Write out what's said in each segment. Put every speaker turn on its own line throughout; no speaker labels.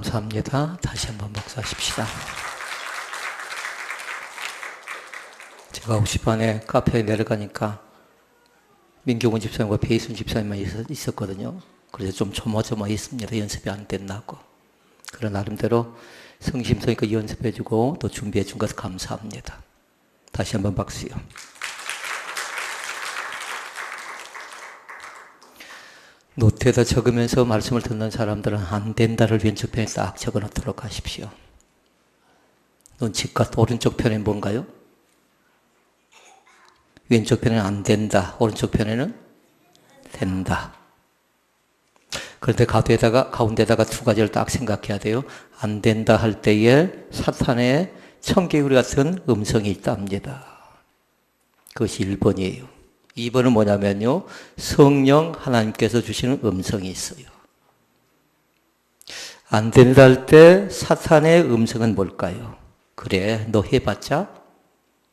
감사합니다. 다시 한번 복사하십시다. 제가 9시 반에 카페에 내려가니까 민경훈 집사님과 배희순 집사님만 있었거든요. 그래서 좀 조마조마했습니다. 연습이 안 됐나고. 그런 나름대로 성심성의껏 연습해주고 또 준비해준 것을 감사합니다. 다시 한번 박수요. 노트에다 적으면서 말씀을 듣는 사람들은 안 된다를 왼쪽 편에 딱 적어놓도록 하십시오. 눈치껏 오른쪽 편에 뭔가요? 왼쪽 편에는 안 된다. 오른쪽 편에는 된다. 그런데 가운데다가 두 가지를 딱 생각해야 돼요. 안 된다 할 때에 사탄의 청개구리 같은 음성이 있답니다. 그것이 1번이에요. 2번은 뭐냐면요. 성령 하나님께서 주시는 음성이 있어요. 안 된다 할 때 사탄의 음성은 뭘까요? 그래, 너 해봤자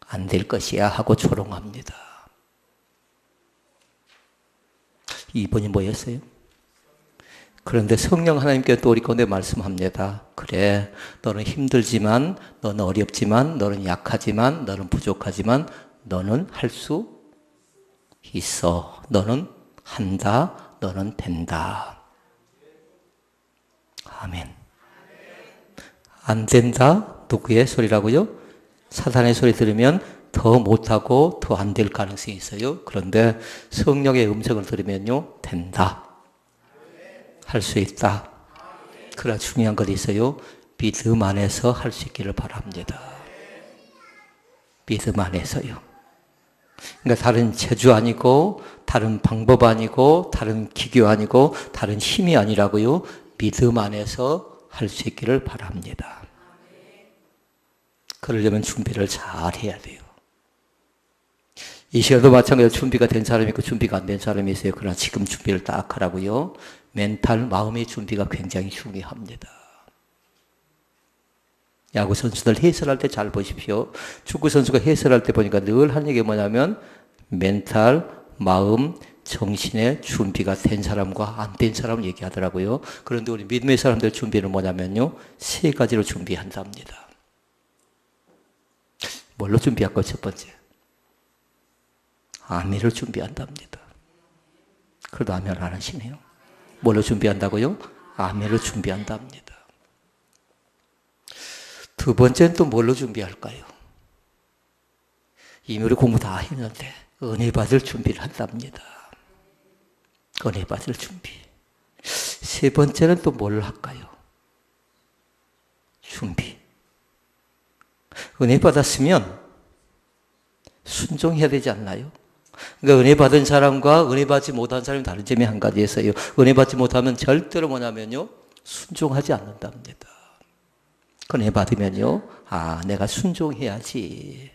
안 될 것이야 하고 조롱합니다. 2번이 뭐였어요? 그런데 성령 하나님께서 또 우리 가운데 말씀합니다. 그래, 너는 힘들지만, 너는 어렵지만, 너는 약하지만, 너는 부족하지만, 너는 할 수 있어. 너는 한다. 너는 된다. 아멘. 안 된다? 누구의 소리라고요? 사탄의 소리 들으면 더 못하고 더 안 될 가능성이 있어요. 그런데 성령의 음성을 들으면요. 된다. 할 수 있다. 그러나 중요한 것이 있어요. 믿음 안에서 할 수 있기를 바랍니다. 믿음 안에서요. 그러니까 다른 재주 아니고 다른 방법 아니고 다른 기교 아니고 다른 힘이 아니라고요. 믿음 안에서 할 수 있기를 바랍니다. 그러려면 준비를 잘 해야 돼요. 이 시간도 마찬가지로 준비가 된 사람이 있고 준비가 안 된 사람이 있어요. 그러나 지금 준비를 딱 하라고요. 멘탈, 마음의 준비가 굉장히 중요합니다. 야구 선수들 해설할 때 잘 보십시오. 축구 선수가 해설할 때 보니까 늘 하는 얘기가 뭐냐면 멘탈, 마음, 정신의 준비가 된 사람과 안 된 사람을 얘기하더라고요. 그런데 우리 믿음의 사람들 준비는 뭐냐면요. 세 가지로 준비한답니다. 뭘로 준비할 거 첫 번째? 아멘을 준비한답니다. 그래도 아멘을 안 하시네요. 뭘로 준비한다고요? 아멘을 준비한답니다. 두 번째는 또 뭘로 준비할까요? 이미 우리 공부 다 했는데 은혜 받을 준비를 한답니다. 은혜 받을 준비. 세 번째는 또 뭘 할까요? 준비. 은혜 받았으면 순종해야 되지 않나요? 그러니까 은혜 받은 사람과 은혜 받지 못한 사람이 다른 점이 한 가지 있어요. 은혜 받지 못하면 절대로 뭐냐면요. 순종하지 않는답니다. 은혜 받으면요. 아, 내가 순종해야지.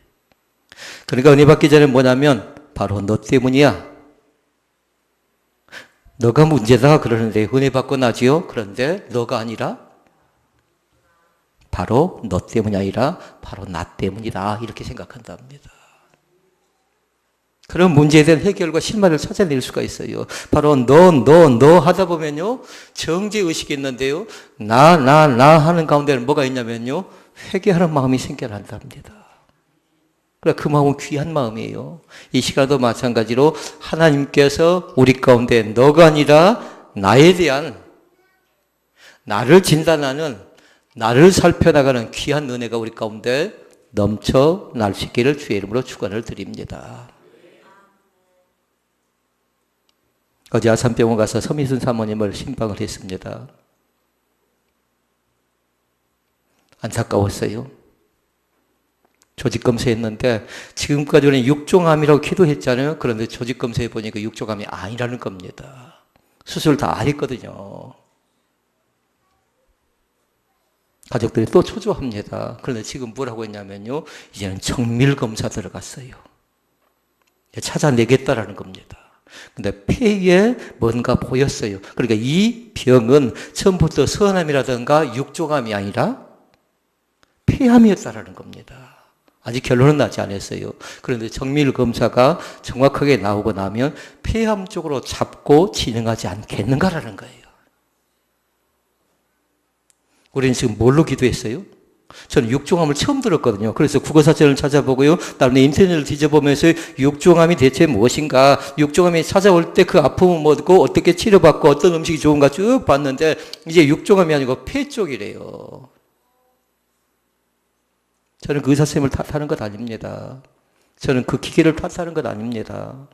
그러니까 은혜 받기 전에 뭐냐면 바로 너 때문이야. 너가 문제다 그러는데 은혜 받고 나지요. 그런데 너가 아니라 바로 너 때문이 아니라 바로 나 때문이다. 이렇게 생각한답니다. 그런 문제에 대한 해결과 실마리를 찾아낼 수가 있어요. 바로 너 하다 보면요. 정죄의식이 있는데요. 나 하는 가운데는 뭐가 있냐면요. 회개하는 마음이 생겨난답니다. 그러니까 그 마음은 귀한 마음이에요. 이 시간도 마찬가지로 하나님께서 우리 가운데 너가 아니라 나에 대한 나를 진단하는 나를 살펴나가는 귀한 은혜가 우리 가운데 넘쳐날 수 있기를 주의 이름으로 축원을 드립니다. 어제 아산병원 가서 서미순 사모님을 신방을 했습니다. 안타까웠어요. 조직검사했는데 지금까지 우리는 육종암이라고 기도했잖아요. 그런데 조직검사해 보니까 육종암이 아니라는 겁니다. 수술 다 했거든요. 가족들이 또 초조합니다. 그런데 지금 뭐라고 했냐면요. 이제는 정밀검사 들어갔어요. 찾아내겠다라는 겁니다. 근데 폐에 뭔가 보였어요. 그러니까 이 병은 처음부터 선암이라든가 육종암이 아니라 폐암이었다라는 겁니다. 아직 결론은 나지 않았어요. 그런데 정밀 검사가 정확하게 나오고 나면 폐암 쪽으로 잡고 진행하지 않겠는가라는 거예요. 우리는 지금 뭘로 기도했어요? 저는 육종암을 처음 들었거든요. 그래서 국어사전을 찾아보고요. 다음에 인터넷을 뒤져보면서 육종암이 대체 무엇인가, 육종암이 찾아올 때 그 아픔은 뭐고 어떻게 치료받고 어떤 음식이 좋은가 쭉 봤는데 이제 육종암이 아니고 폐 쪽이래요. 저는 그 의사쌤을 탓하는 것 아닙니다. 저는 그 기계를 탓하는 것 아닙니다.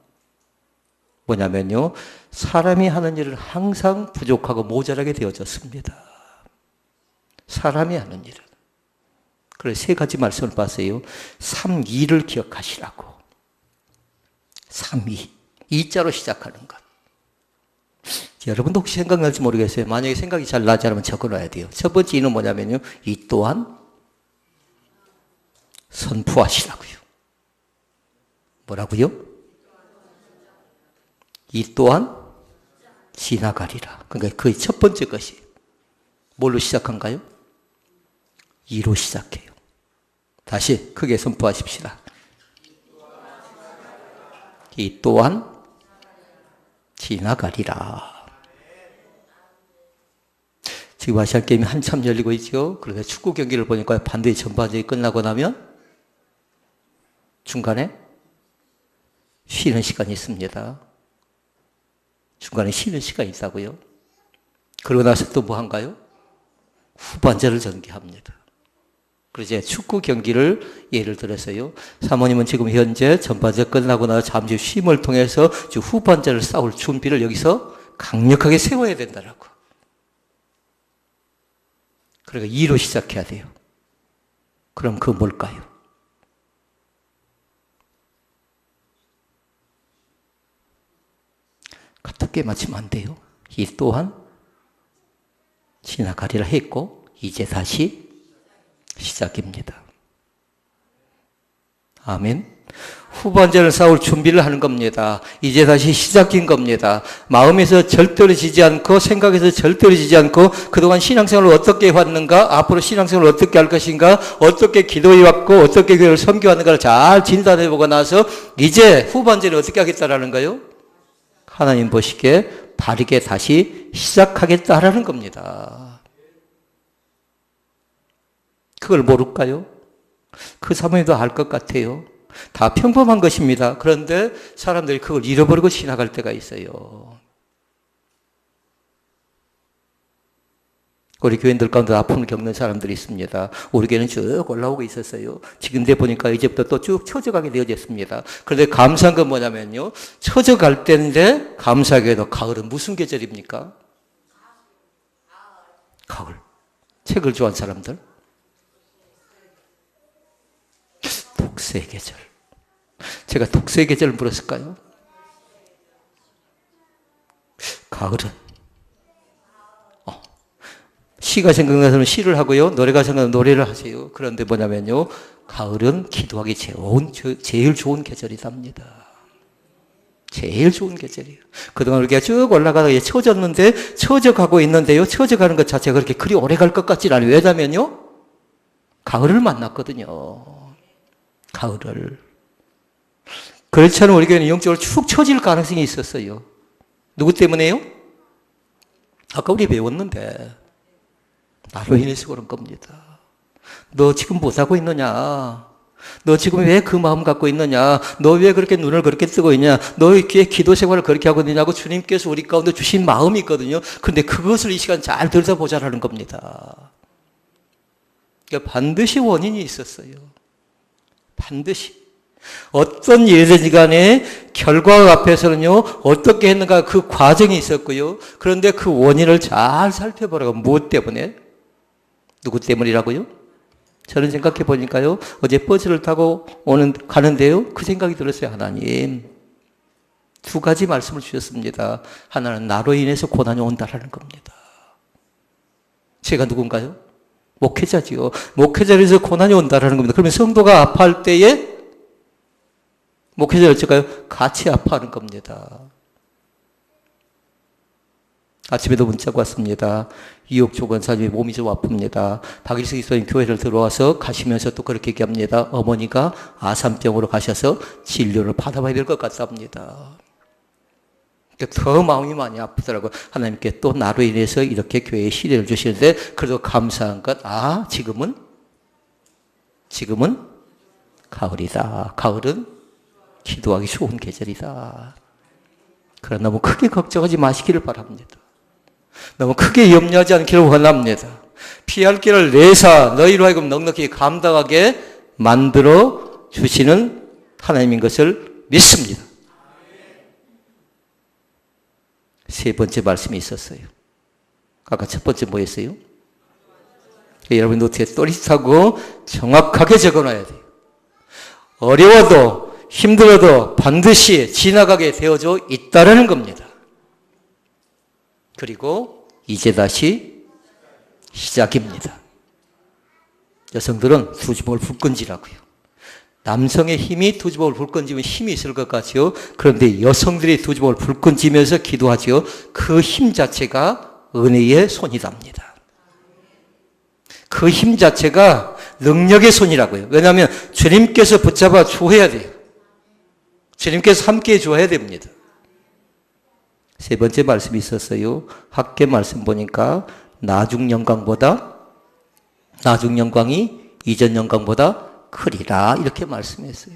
뭐냐면요, 사람이 하는 일은 항상 부족하고 모자라게 되어졌습니다. 사람이 하는 일은. 그래서 세 가지 말씀을 봤어요. 3-2를 기억하시라고. 3-2. 2자로 시작하는 것. 여러분도 혹시 생각날지 모르겠어요. 만약에 생각이 잘 나지 않으면 적어놔야 돼요. 첫 번째 이는 뭐냐면요, 이 또한 선포하시라고요. 뭐라고요? 이 또한 지나가리라. 그러니까 그 첫 번째 것이 뭘로 시작한가요? 이로 시작해요. 다시 크게 선포하십시다. 이 또한 지나가리라. 지금 아시안 게임이 한참 열리고 있죠. 그런데 축구 경기를 보니까 반드시 전반전이 끝나고 나면 중간에 쉬는 시간이 있습니다. 중간에 쉬는 시간이 있다고요. 그러고 나서 또 뭐 한가요? 후반전을 전개합니다. 그래서 축구 경기를 예를 들어서요. 사모님은 지금 현재 전반전 끝나고 나서 잠시 쉼을 통해서 후반전을 싸울 준비를 여기서 강력하게 세워야 된다라고. 그러니까 2로 시작해야 돼요. 그럼 그거 뭘까요? 가볍게 맞추면 안 돼요. 이 또한 지나가리라 했고 이제 다시 시작입니다. 아멘. 후반전을 싸울 준비를 하는 겁니다. 이제 다시 시작인 겁니다. 마음에서 절대로 지지 않고 생각에서 절대로 지지 않고 그동안 신앙생활을 어떻게 해왔는가, 앞으로 신앙생활을 어떻게 할 것인가, 어떻게 기도해왔고 어떻게 교회를 섬겨왔는가를 잘 진단해보고 나서 이제 후반전에 어떻게 하겠다라는 거예요? 하나님 보시기에 바르게 다시 시작하겠다라는 겁니다. 그걸 모를까요? 그 사모님도 알 것 같아요. 다 평범한 것입니다. 그런데 사람들이 그걸 잃어버리고 지나갈 때가 있어요. 우리 교인들 가운데 아픔을 겪는 사람들이 있습니다. 우리 교회는 쭉 올라오고 있었어요. 지금 돼 보니까 이제부터 또 쭉 처져가게 되어졌습니다. 그런데 감사한 건 뭐냐면요, 처져갈 때인데 감사하게도 가을은 무슨 계절입니까? 가을. 책을 좋아하는 사람들? 독서의 계절. 제가 독서의 계절을 물었을까요? 가을은 시가 생각나서는 시를 하고요, 노래가 생각나면 노래를 하세요. 그런데 뭐냐면요, 가을은 기도하기 제일 좋은 계절이답니다. 제일 좋은 계절이에요. 그동안 우리가 쭉 올라가다가 처졌는데, 처져가고 있는데요, 처져가는 것 자체가 그렇게 그리 오래 갈 것 같지는 않아요. 왜냐면요, 가을을 만났거든요. 가을을. 그렇지 않으면 우리 교회는 영적으로 축 처질 가능성이 있었어요. 누구 때문에요? 아까 우리 배웠는데 나로 인해서 그런 겁니다. 너 지금 못하고 있느냐? 너 지금 왜 그 마음 갖고 있느냐? 너 왜 그렇게 눈을 그렇게 뜨고 있냐? 너 왜 기도 생활을 그렇게 하고 있느냐고 주님께서 우리 가운데 주신 마음이 있거든요. 그런데 그것을 이 시간 잘 들여다보자라는 겁니다. 그러니까 반드시 원인이 있었어요. 반드시. 어떤 일이든지 간에 결과 앞에서는요, 어떻게 했는가 그 과정이 있었고요. 그런데 그 원인을 잘 살펴보라고. 무엇 때문에? 누구 때문이라고요? 저는 생각해 보니까요, 어제 버스를 타고 가는데요, 그 생각이 들었어요. 하나님, 두 가지 말씀을 주셨습니다. 하나는 나로 인해서 고난이 온다라는 겁니다. 제가 누군가요? 목회자지요. 목회자에서 고난이 온다라는 겁니다. 그러면 성도가 아파할 때에 목회자가 어쩔까요? 같이 아파하는 겁니다. 아침에도 문자가 왔습니다. 이옥조 권사님이 몸이 좀 아픕니다. 박일승 기사님 교회를 들어와서 가시면서 또 그렇게 얘기합니다. 어머니가 아산병으로 가셔서 진료를 받아봐야 될 것 같답니다. 더 마음이 많이 아프더라고요. 하나님께 또 나로 인해서 이렇게 교회에 시대를 주시는데 그래도 감사한 것, 지금은 가을이다. 가을은 기도하기 좋은 계절이다. 그러나 너무 크게 걱정하지 마시기를 바랍니다. 너무 크게 염려하지 않기를 원합니다. 피할 길을 내사 너희로 하여금 넉넉히 감당하게 만들어 주시는 하나님인 것을 믿습니다. 세 번째 말씀이 있었어요. 아까 첫 번째 뭐였어요? 여러분 노트에 또렷하고 정확하게 적어놔야 돼요. 어려워도 힘들어도 반드시 지나가게 되어져 있다라는 겁니다. 그리고 이제 다시 시작입니다. 여성들은 두 주먹을 불끈지라고요. 남성의 힘이 두 주먹을 불끈지면 힘이 있을 것 같지요. 그런데 여성들이 두 주먹을 불끈지면서 기도하지요. 그 힘 자체가 은혜의 손이랍니다. 그 힘 자체가 능력의 손이라고요. 왜냐하면 주님께서 붙잡아 주어야 돼요. 주님께서 함께해 주어야 됩니다. 세 번째 말씀이 있었어요. 학계 말씀 보니까 나중 영광이 이전 영광보다 크리라 이렇게 말씀했어요.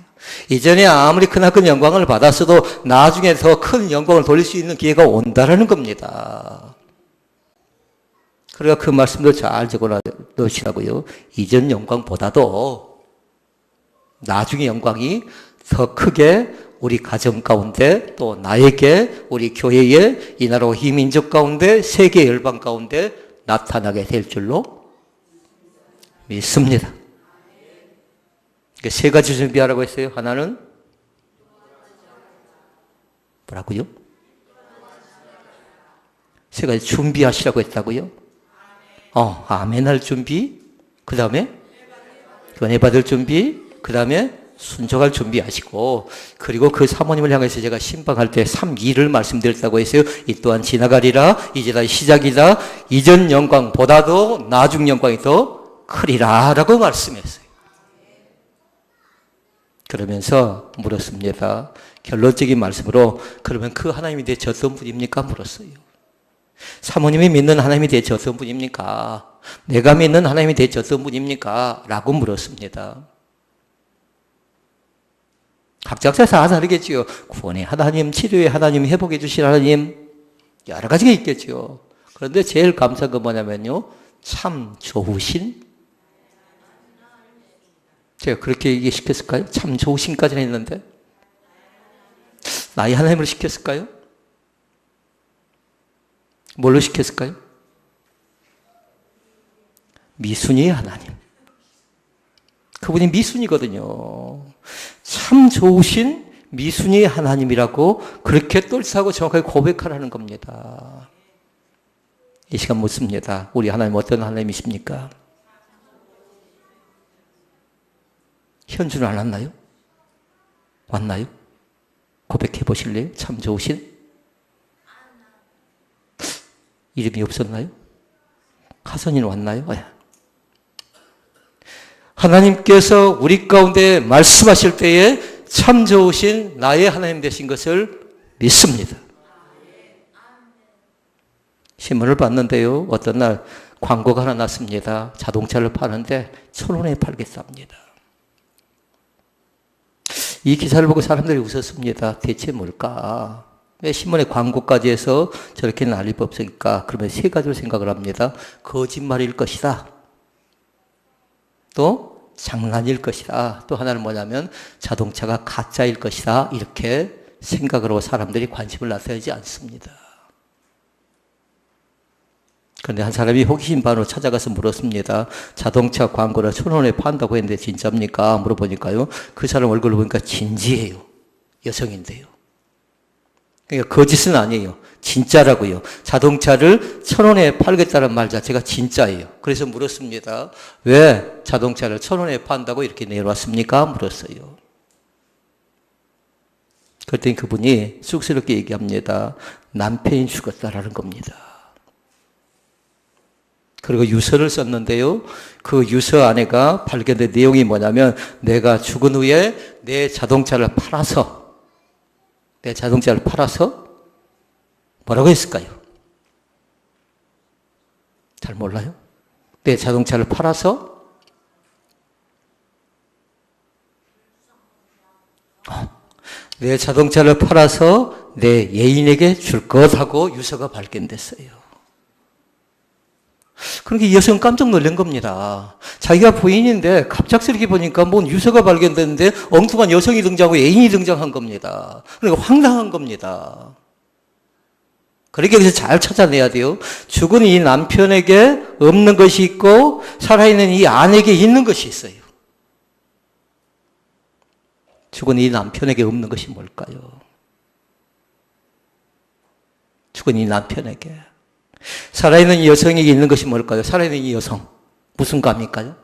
이전에 아무리 크나큰 영광을 받았어도 나중에 더 큰 영광을 돌릴 수 있는 기회가 온다라는 겁니다. 그러니까 그 말씀도 잘 적어 놓으시라고요. 이전 영광보다도 나중의 영광이 더 크게 우리 가정 가운데 또 나에게 우리 교회에 이 나라 이 민족 가운데 세계 열방 가운데 나타나게 될 줄로 믿습니다. 세 가지 준비하라고 했어요. 하나는 뭐라고요? 세 가지 준비하시라고 했다고요? 아멘할 준비, 그 다음에 은혜 받을 준비, 그 다음에 순종할 준비하시고, 그리고 그 사모님을 향해서 제가 신방할 때 3.2를 말씀드렸다고 했어요. 이 또한 지나가리라, 이제 다 시작이다, 이전 영광보다도 나중 영광이 더 크리라 라고 말씀했어요. 그러면서 물었습니다. 결론적인 말씀으로, 그러면 그 하나님이 대체 어떤 분입니까? 물었어요. 사모님이 믿는 하나님이 대체 어떤 분입니까? 내가 믿는 하나님이 대체 어떤 분입니까? 라고 물었습니다. 각자 다 다르겠지요. 구원의 하나님, 치료의 하나님, 회복해 주실 하나님, 여러 가지가 있겠지요. 그런데 제일 감사한 건 뭐냐면요, 참 좋으신, 제가 그렇게 얘기시켰을까요? 참 좋으신까지는 했는데 나의 하나님으로 시켰을까요? 뭘로 시켰을까요? 미순이의 하나님. 그분이 미순이거든요. 참 좋으신 미순이의 하나님이라고 그렇게 똘싸고 정확하게 고백하라는 겁니다. 이 시간 묻습니다. 우리 하나님 어떤 하나님이십니까? 현주는 안 왔나요? 왔나요? 고백해 보실래요? 참 좋으신? 이름이 없었나요? 가선이는 왔나요? 하나님께서 우리 가운데 말씀하실 때에 참 좋으신 나의 하나님 되신 것을 믿습니다. 신문을 봤는데요. 어떤 날 광고가 하나 났습니다. 자동차를 파는데 1,000원에 팔겠답니다. 이 기사를 보고 사람들이 웃었습니다. 대체 뭘까? 왜 신문에 광고까지 해서 저렇게 난리 법석일까? 그러면 세 가지로 생각을 합니다. 거짓말일 것이다. 또 장난일 것이다. 또 하나는 뭐냐면 자동차가 가짜일 것이다. 이렇게 생각을 하고 사람들이 관심을 나타내지 않습니다. 그런데 한 사람이 호기심 반으로 찾아가서 물었습니다. 자동차 광고를 1,000원에 판다고 했는데 진짜입니까? 물어보니까요. 그 사람 얼굴을 보니까 진지해요. 여성인데요. 그러니까 거짓은 아니에요. 진짜라고요. 자동차를 1,000원에 팔겠다는 말 자체가 진짜예요. 그래서 물었습니다. 왜 자동차를 1,000원에 판다고 이렇게 내놓았습니까? 물었어요. 그랬더니 그분이 쑥스럽게 얘기합니다. 남편이 죽었다라는 겁니다. 그리고 유서를 썼는데요. 그 유서 안에가 발견된 내용이 뭐냐면 내가 죽은 후에 내 자동차를 팔아서 뭐라고 했을까요? 잘 몰라요? 내 자동차를 팔아서 내 자동차를 팔아서 내 애인에게 줄 것하고 유서가 발견됐어요. 그러니까 이 여성은 깜짝 놀란 겁니다. 자기가 부인인데 갑작스럽게 보니까 뭔 유서가 발견됐는데 엉뚱한 여성이 등장하고 애인이 등장한 겁니다. 그러니까 황당한 겁니다. 그러니까 여기서 잘 찾아내야 돼요. 죽은 이 남편에게 없는 것이 있고 살아있는 이 아내에게 있는 것이 있어요. 죽은 이 남편에게 없는 것이 뭘까요? 죽은 이 남편에게. 살아있는 이 여성에게 있는 것이 뭘까요? 살아있는 이 여성. 무슨 감일까요?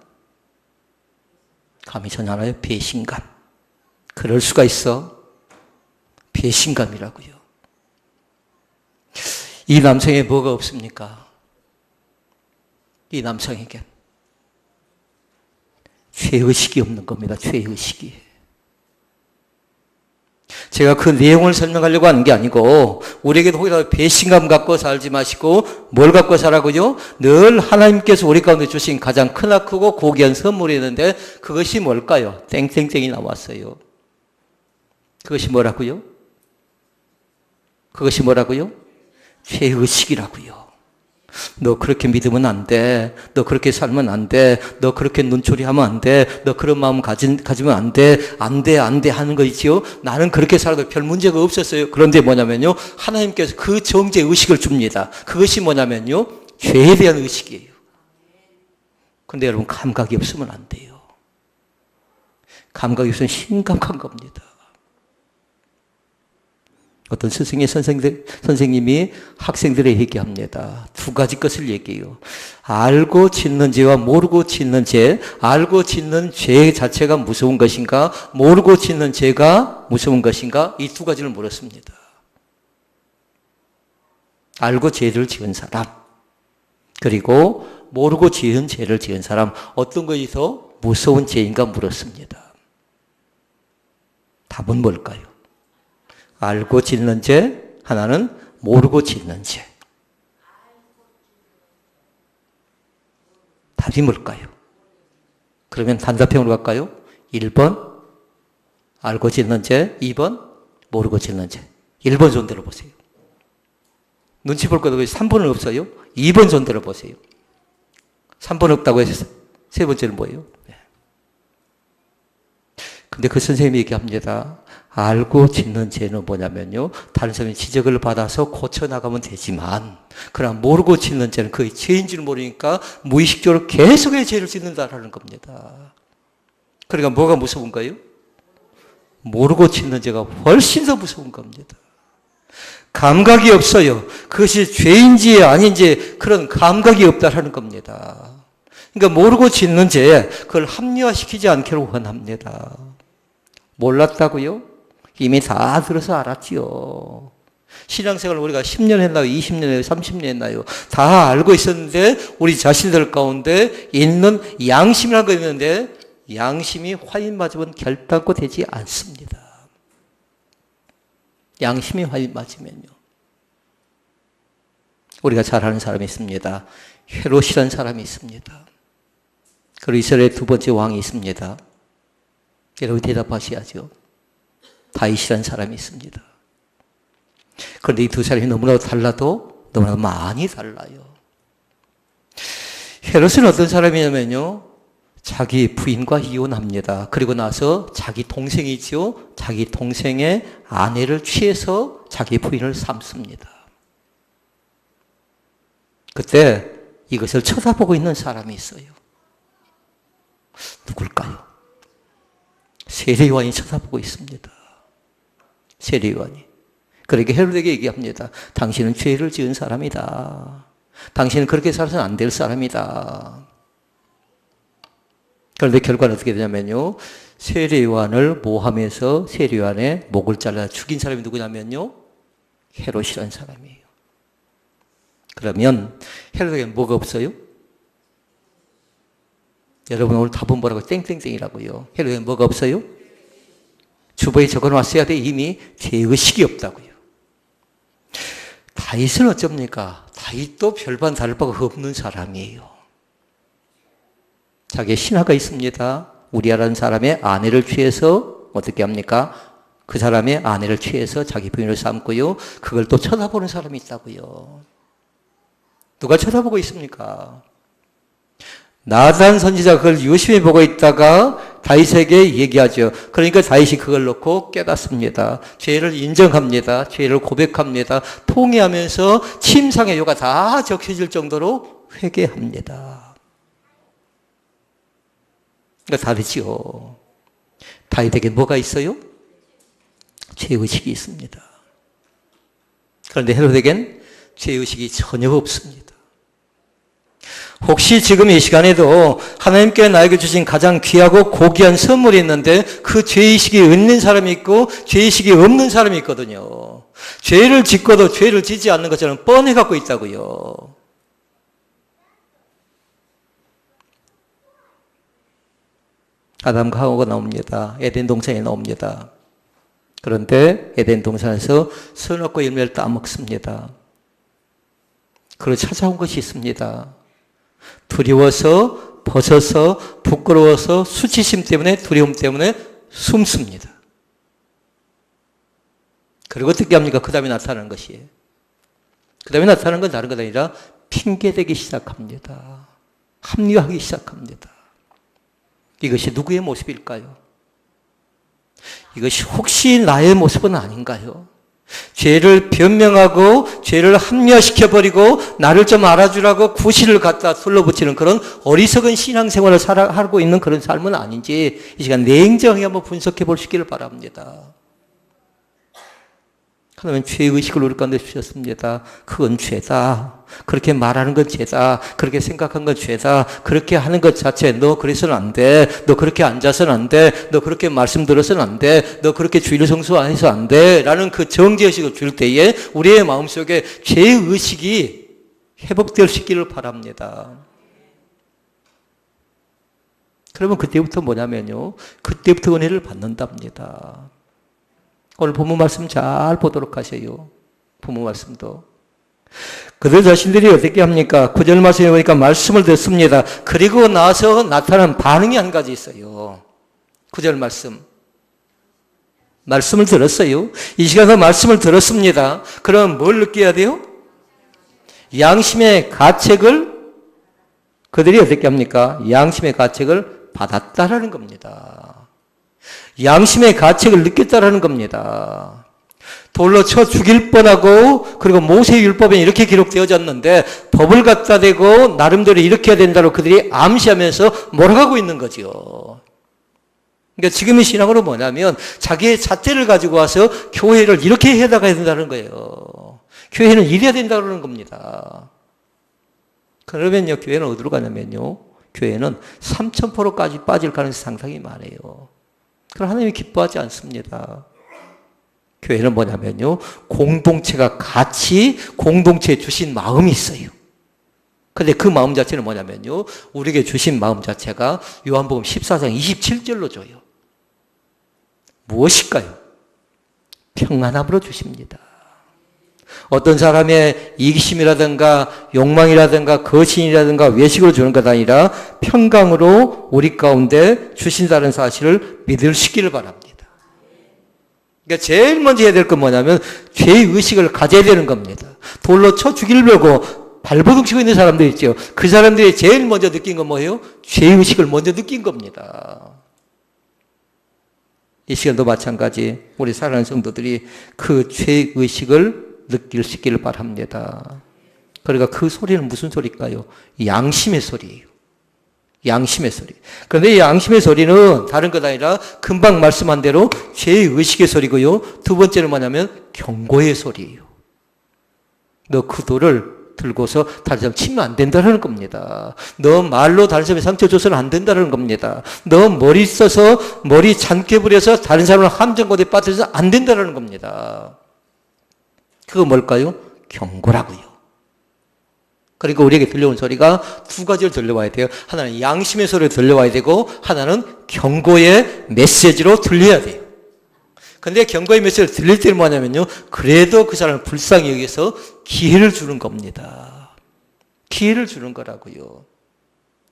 감이 전혀 알아요? 배신감. 그럴 수가 있어. 배신감이라고요. 이 남성에 뭐가 없습니까? 이 남성에게 죄의식이 없는 겁니다. 죄의식이. 제가 그 내용을 설명하려고 하는 게 아니고 우리에게도 혹이라도 배신감 갖고 살지 마시고 뭘 갖고 살라고요? 늘 하나님께서 우리 가운데 주신 가장 크고 고귀한 선물이 있는데 그것이 뭘까요? 땡땡땡이 나왔어요. 그것이 뭐라고요? 그것이 뭐라고요? 죄의식이라고요. 너 그렇게 믿으면 안 돼. 너 그렇게 살면 안 돼. 너 그렇게 눈초리하면 안 돼. 너 그런 마음 가지면 안 돼. 안 돼, 안 돼 하는 거 있지요. 나는 그렇게 살아도 별 문제가 없었어요. 그런데 뭐냐면요. 하나님께서 그 정죄 의식을 줍니다. 그것이 뭐냐면요. 죄에 대한 의식이에요. 근데 여러분 감각이 없으면 안 돼요. 감각이 없으면 심각한 겁니다. 어떤 선생님이 학생들에게 얘기합니다. 두 가지 것을 얘기해요. 알고 짓는 죄와 모르고 짓는 죄. 알고 짓는 죄 자체가 무서운 것인가? 모르고 짓는 죄가 무서운 것인가? 이 두 가지를 물었습니다. 알고 죄를 지은 사람. 그리고 모르고 지은 죄를 지은 사람. 어떤 것이 더 무서운 죄인가 물었습니다. 답은 뭘까요? 알고 짓는 죄, 하나는 모르고 짓는 죄. 답이 뭘까요? 그러면 단답형으로 갈까요? 1번 알고 짓는 죄, 2번 모르고 짓는 죄. 1번 손 들어보세요. 눈치 볼 것도 3번은 없어요. 2번 손 들어보세요. 3번 없다고 해서 세 번째는 뭐예요? 근데 그 선생님이 얘기합니다. 알고 짓는 죄는 뭐냐면요. 다른 사람이 지적을 받아서 고쳐나가면 되지만 그러나 모르고 짓는 죄는 그의 죄인 줄 모르니까 무의식적으로 계속의 죄를 짓는다라는 겁니다. 그러니까 뭐가 무서운 거예요? 모르고 짓는 죄가 훨씬 더 무서운 겁니다. 감각이 없어요. 그것이 죄인지 아닌지 그런 감각이 없다라는 겁니다. 그러니까 모르고 짓는 죄, 그걸 합리화시키지 않기를 원합니다. 몰랐다고요? 이미 다 들어서 알았지요. 신앙생활 우리가 10년 했나요? 20년 했나요? 30년 했나요? 다 알고 있었는데 우리 자신들 가운데 있는 양심이라는 거 있는데 양심이 화인 맞으면 결단코 되지 않습니다. 양심이 화인 맞으면요. 우리가 잘 아는 사람이 있습니다. 헤롯이라는 사람이 있습니다. 그리고 이스라엘의 두 번째 왕이 있습니다. 여러분 대답하셔야죠. 다윗이라는 사람이 있습니다. 그런데 이 두 사람이 너무나도 달라도 너무나도 많이 달라요. 헤롯은 어떤 사람이냐면요. 자기 부인과 이혼합니다. 그리고 나서 자기 동생이죠. 자기 동생의 아내를 취해서 자기 부인을 삼습니다. 그때 이것을 쳐다보고 있는 사람이 있어요. 누굴까요? 세례요한이 쳐다보고 있습니다. 세례요한이. 그러니까 헤롯에게 얘기합니다. 당신은 죄를 지은 사람이다. 당신은 그렇게 살아서는 안 될 사람이다. 그런데 결과는 어떻게 되냐면요. 세례요한을 모함해서 세례요한의 목을 잘라 죽인 사람이 누구냐면요. 헤롯이라는 사람이에요. 그러면 헤롯에게 뭐가 없어요? 여러분 오늘 답은 뭐라고? 땡땡땡이라고요. 헤롯에게 뭐가 없어요? 주보에 적어놨어야 돼. 이미 죄의식이 없다고요. 다윗은 어쩝니까? 다윗도 별반 다를 바가 없는 사람이에요. 자기의 신하가 있습니다. 우리아라는 사람의 아내를 취해서 어떻게 합니까? 그 사람의 아내를 취해서 자기 부인을 삼고요. 그걸 또 쳐다보는 사람이 있다고요. 누가 쳐다보고 있습니까? 나단 선지자가 그걸 유심히 보고 있다가 다윗에게 얘기하죠. 그러니까 다윗이 그걸 놓고 깨닫습니다. 죄를 인정합니다. 죄를 고백합니다. 통회하면서 침상의 요가 다 적혀질 정도로 회개합니다. 그러니까 다르지요. 다윗에게 뭐가 있어요? 죄의식이 있습니다. 그런데 헤롯에겐 죄의식이 전혀 없습니다. 혹시 지금 이 시간에도 하나님께 나에게 주신 가장 귀하고 고귀한 선물이 있는데 그 죄의식이 있는 사람이 있고 죄의식이 없는 사람이 있거든요. 죄를 짓고도 죄를 짓지 않는 것처럼 뻔히 갖고 있다고요. 아담과 하와가 나옵니다. 에덴 동산에 나옵니다. 그런데 에덴 동산에서 선악과 열매를 따먹습니다. 그걸 찾아온 것이 있습니다. 두려워서, 벗어서, 부끄러워서, 수치심 때문에, 두려움 때문에 숨습니다. 그리고 어떻게 합니까? 그 다음에 나타나는 것이에요. 그 다음에 나타나는 건 다른 것 아니라 핑계대기 시작합니다. 합리화하기 시작합니다. 이것이 누구의 모습일까요? 이것이 혹시 나의 모습은 아닌가요? 죄를 변명하고 죄를 합리화시켜버리고 나를 좀 알아주라고 구실을 갖다 둘러붙이는 그런 어리석은 신앙생활을 하고 있는 그런 삶은 아닌지 이 시간 냉정하게 한번 분석해 볼 수 있기를 바랍니다. 하나님은 죄의식을 우리 가운데 주셨습니다. 그건 죄다. 그렇게 말하는 건 죄다. 그렇게 생각한 건 죄다. 그렇게 하는 것 자체 너 그래서는 안 돼. 너 그렇게 앉아서는 안 돼. 너 그렇게 말씀 들어서는 안 돼. 너 그렇게 주의를 성수 안 해서 안 돼. 라는 그 정죄의식을 줄 때에 우리의 마음속에 죄의식이 회복될 수 있기를 바랍니다. 그러면 그때부터 뭐냐면요. 그때부터 은혜를 받는답니다. 오늘 본문 말씀 잘 보도록 하세요. 본문 말씀도. 그들 자신들이 어떻게 합니까? 9절 말씀에 보니까 말씀을 듣습니다. 그리고 나서 나타난 반응이 한 가지 있어요. 9절 말씀. 말씀을 들었어요. 이 시간에 말씀을 들었습니다. 그럼 뭘 느껴야 돼요? 양심의 가책을 그들이 어떻게 합니까? 양심의 가책을 받았다라는 겁니다. 양심의 가책을 느꼈다라는 겁니다. 돌로 쳐 죽일 뻔하고 그리고 모세의 율법에 이렇게 기록되어졌는데 법을 갖다 대고 나름대로 이렇게 해야 된다고 그들이 암시하면서 몰아가고 있는 거죠. 그러니까 지금의 신앙으로 뭐냐면 자기의 잣대를 가지고 와서 교회를 이렇게 해나가야 된다는 거예요. 교회는 이래야 된다는 겁니다. 그러면요 교회는 어디로 가냐면요 교회는 3000%까지 빠질 가능성이 상당히 많아요. 그럼 하나님이 기뻐하지 않습니다. 교회는 뭐냐면요. 공동체가 같이 공동체에 주신 마음이 있어요. 근데 그 마음 자체는 뭐냐면요. 우리에게 주신 마음 자체가 요한복음 14장 27절로 줘요. 무엇일까요? 평안함으로 주십니다. 어떤 사람의 이기심이라든가 욕망이라든가 거신이라든가 외식으로 주는 것 아니라 평강으로 우리 가운데 주신다는 사실을 믿을 수 있기를 바랍니다. 그러니까 제일 먼저 해야 될 건 뭐냐면 죄의식을 가져야 되는 겁니다. 돌로 쳐 죽이려고 발버둥 치고 있는 사람들 있죠. 그 사람들이 제일 먼저 느낀 건 뭐예요? 죄의식을 먼저 느낀 겁니다. 이 시간도 마찬가지 우리 사랑하는 성도들이 그 죄의식을 느낄 수 있기를 바랍니다. 그러니까 그 소리는 무슨 소리일까요? 양심의 소리예요. 양심의 소리. 그런데 이 양심의 소리는 다른 것 아니라 금방 말씀한 대로 죄의식의 소리고요. 두 번째는 뭐냐면 경고의 소리예요. 너 그 돌을 들고서 다른 사람 치면 안 된다는 겁니다. 너 말로 다른 사람에 상처 줘서는 안 된다는 겁니다. 너 머리 써서 머리 잔게 부려서 다른 사람을 함정고대에 빠뜨려서 안 된다는 겁니다. 그거 뭘까요? 경고라고요. 그러니까 우리에게 들려온 소리가 두 가지를 들려와야 돼요. 하나는 양심의 소리로 들려와야 되고 하나는 경고의 메시지로 들려야 돼요. 근데 경고의 메시지를 들릴 때는 뭐냐면요. 그래도 그 사람을 불쌍히 여기서 기회를 주는 겁니다. 기회를 주는 거라고요.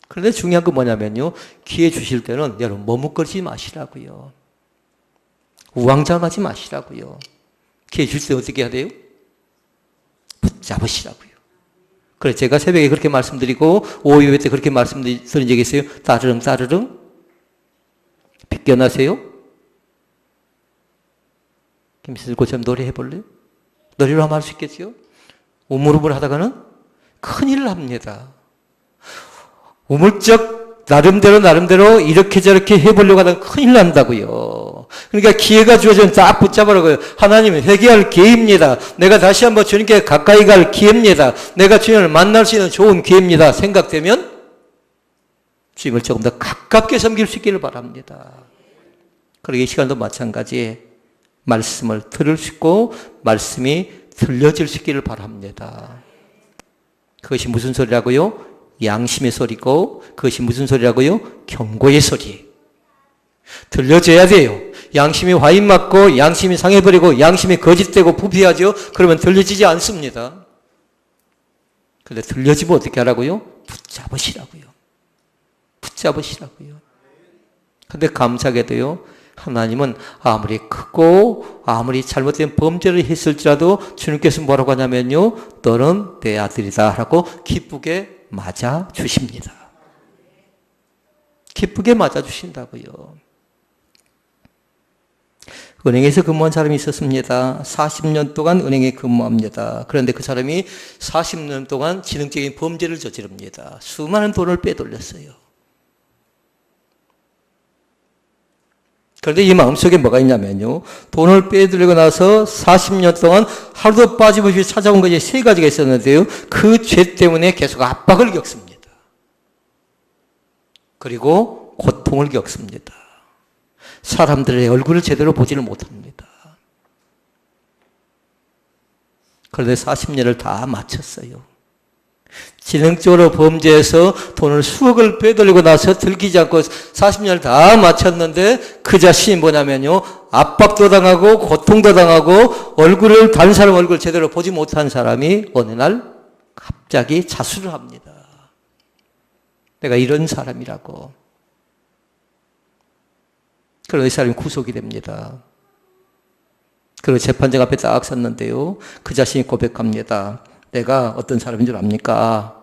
그런데 중요한 건 뭐냐면요. 기회 주실 때는 여러분 머뭇거리지 마시라고요. 우왕좌왕하지 마시라고요. 기회 줄 때 어떻게 해야 돼요? 붙잡으시라고요. 그래 제가 새벽에 그렇게 말씀드리고 오후 예배 때 그렇게 말씀드린 적이 있어요. 따르릉 따르릉 비껴나세요. 김씨들 고참 노래해 볼래요? 노래로 하면 할 수 있겠죠? 우물우물 하다가는 큰일을 합니다. 우물쩍 나름대로 이렇게 저렇게 해보려고 하다가 큰일 난다고요. 그러니까 기회가 주어지면 딱 붙잡으라고요. 하나님은 회개할 기회입니다. 내가 다시 한번 주님께 가까이 갈 기회입니다. 내가 주님을 만날 수 있는 좋은 기회입니다. 생각되면 주님을 조금 더 가깝게 섬길 수 있기를 바랍니다. 그리고 이 시간도 마찬가지 말씀을 들을 수 있고 말씀이 들려질 수 있기를 바랍니다. 그것이 무슨 소리라고요? 양심의 소리고 그것이 무슨 소리라고요? 경고의 소리. 들려져야 돼요. 양심이 화인 맞고 양심이 상해버리고 양심이 거짓되고 부패하죠. 그러면 들려지지 않습니다. 그런데 들려지면 어떻게 하라고요? 붙잡으시라고요. 붙잡으시라고요. 그런데 감사하게도요. 하나님은 아무리 크고 아무리 잘못된 범죄를 했을지라도 주님께서 뭐라고 하냐면요. 너는 내 아들이다 라고 기쁘게 맞아주십니다. 기쁘게 맞아주신다고요. 은행에서 근무한 사람이 있었습니다. 40년 동안 은행에 근무합니다. 그런데 그 사람이 40년 동안 지능적인 범죄를 저지릅니다. 수많은 돈을 빼돌렸어요. 그런데 이 마음속에 뭐가 있냐면요. 돈을 빼돌리고 나서 40년 동안 하루도 빠짐없이 찾아온 것이 세 가지가 있었는데요. 그 죄 때문에 계속 압박을 겪습니다. 그리고 고통을 겪습니다. 사람들의 얼굴을 제대로 보지를 못합니다. 그런데 40년을 다 마쳤어요. 지능적으로 범죄해서 돈을 수억을 빼돌리고 나서 들키지 않고 40년을 다 마쳤는데 그 자신이 뭐냐면요. 압박도 당하고 고통도 당하고 얼굴을 다른 사람 얼굴을 제대로 보지 못한 사람이 어느 날 갑자기 자수를 합니다. 내가 이런 사람이라고. 그래서 이 사람이 구속이 됩니다. 그리고 재판장 앞에 딱 섰는데요. 그 자신이 고백합니다. 내가 어떤 사람인 줄 압니까?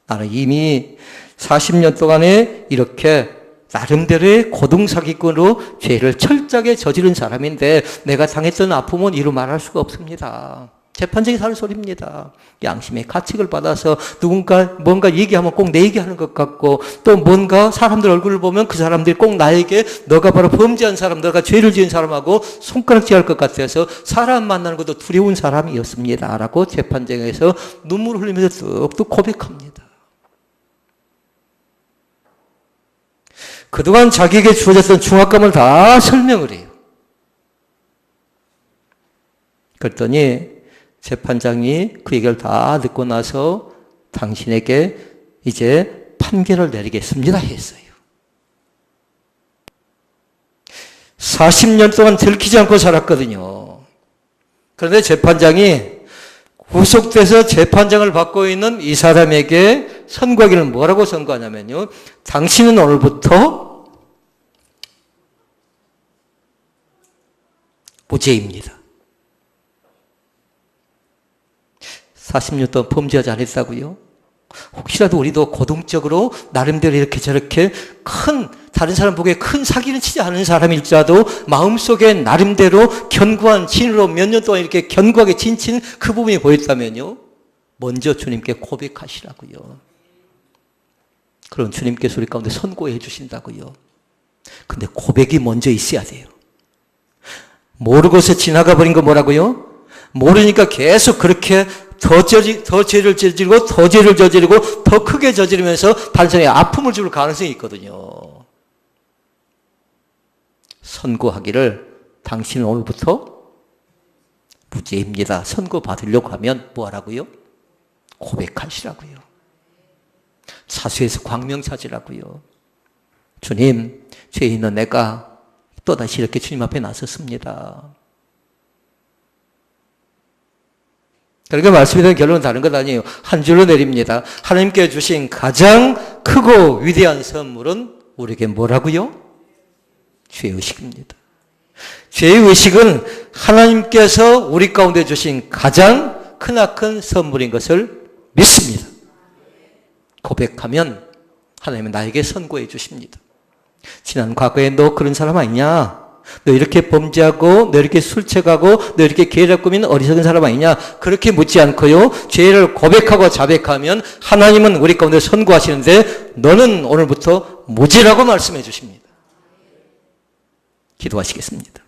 나는 이미 40년 동안에 이렇게 나름대로의 고등사기꾼으로 죄를 철저하게 저지른 사람인데 내가 당했던 아픔은 이루 말할 수가 없습니다. 재판장이 하는 소리입니다. 양심의 가책을 받아서 누군가 뭔가 얘기하면 꼭 내 얘기하는 것 같고 또 뭔가 사람들 얼굴을 보면 그 사람들이 꼭 나에게 너가 바로 범죄한 사람, 너가 죄를 지은 사람하고 손가락질할 것 같아서 사람 만나는 것도 두려운 사람이었습니다. 라고 재판장에서 눈물을 흘리면서 뚝뚝 고백합니다. 그동안 자기에게 주어졌던 중압감을 다 설명을 해요. 그랬더니 재판장이 그 얘기를 다 듣고 나서 당신에게 이제 판결을 내리겠습니다 했어요. 40년 동안 들키지 않고 살았거든요. 그런데 재판장이 구속돼서 재판장을 받고 있는 이 사람에게 선고하기를 뭐라고 선고하냐면요. 당신은 오늘부터 무죄입니다. 40년 동안 범죄하지 않았다고요? 혹시라도 우리도 고등적으로 나름대로 이렇게 저렇게 다른 사람 보기에 큰 사기는 치지 않은 사람일지라도 마음속에 나름대로 견고한 진으로 몇 년 동안 이렇게 견고하게 진치는 그 부분이 보였다면요. 먼저 주님께 고백하시라고요. 그럼 주님께서 우리 가운데 선고해 주신다고요. 근데 고백이 먼저 있어야 돼요. 모르고서 지나가 버린 거 뭐라고요? 모르니까 계속 그렇게 더 죄를 저지르고 더 죄를 저지르고 더 크게 저지르면서 다른 사람에게 아픔을 줄 가능성이 있거든요. 선고하기를 당신은 오늘부터 무죄입니다. 선고받으려고 하면 뭐 하라고요? 고백하시라고요. 사수에서 광명 찾으라고요. 주님, 죄 있는 내가 또다시 이렇게 주님 앞에 나섰습니다. 그러니까 말씀에 대한 결론은 다른 것 아니에요. 한 줄로 내립니다. 하나님께 주신 가장 크고 위대한 선물은 우리에게 뭐라고요? 죄의식입니다. 죄의식은 하나님께서 우리 가운데 주신 가장 크나큰 선물인 것을 믿습니다. 고백하면 하나님은 나에게 선고해 주십니다. 지난 과거에 너 그런 사람 아니냐? 너 이렇게 범죄하고 너 이렇게 술 취하고 너 이렇게 계략 꾸미는 어리석은 사람 아니냐? 그렇게 묻지 않고요. 죄를 고백하고 자백하면 하나님은 우리 가운데 선고하시는데 너는 오늘부터 무죄라고 말씀해 주십니다. 기도하시겠습니다.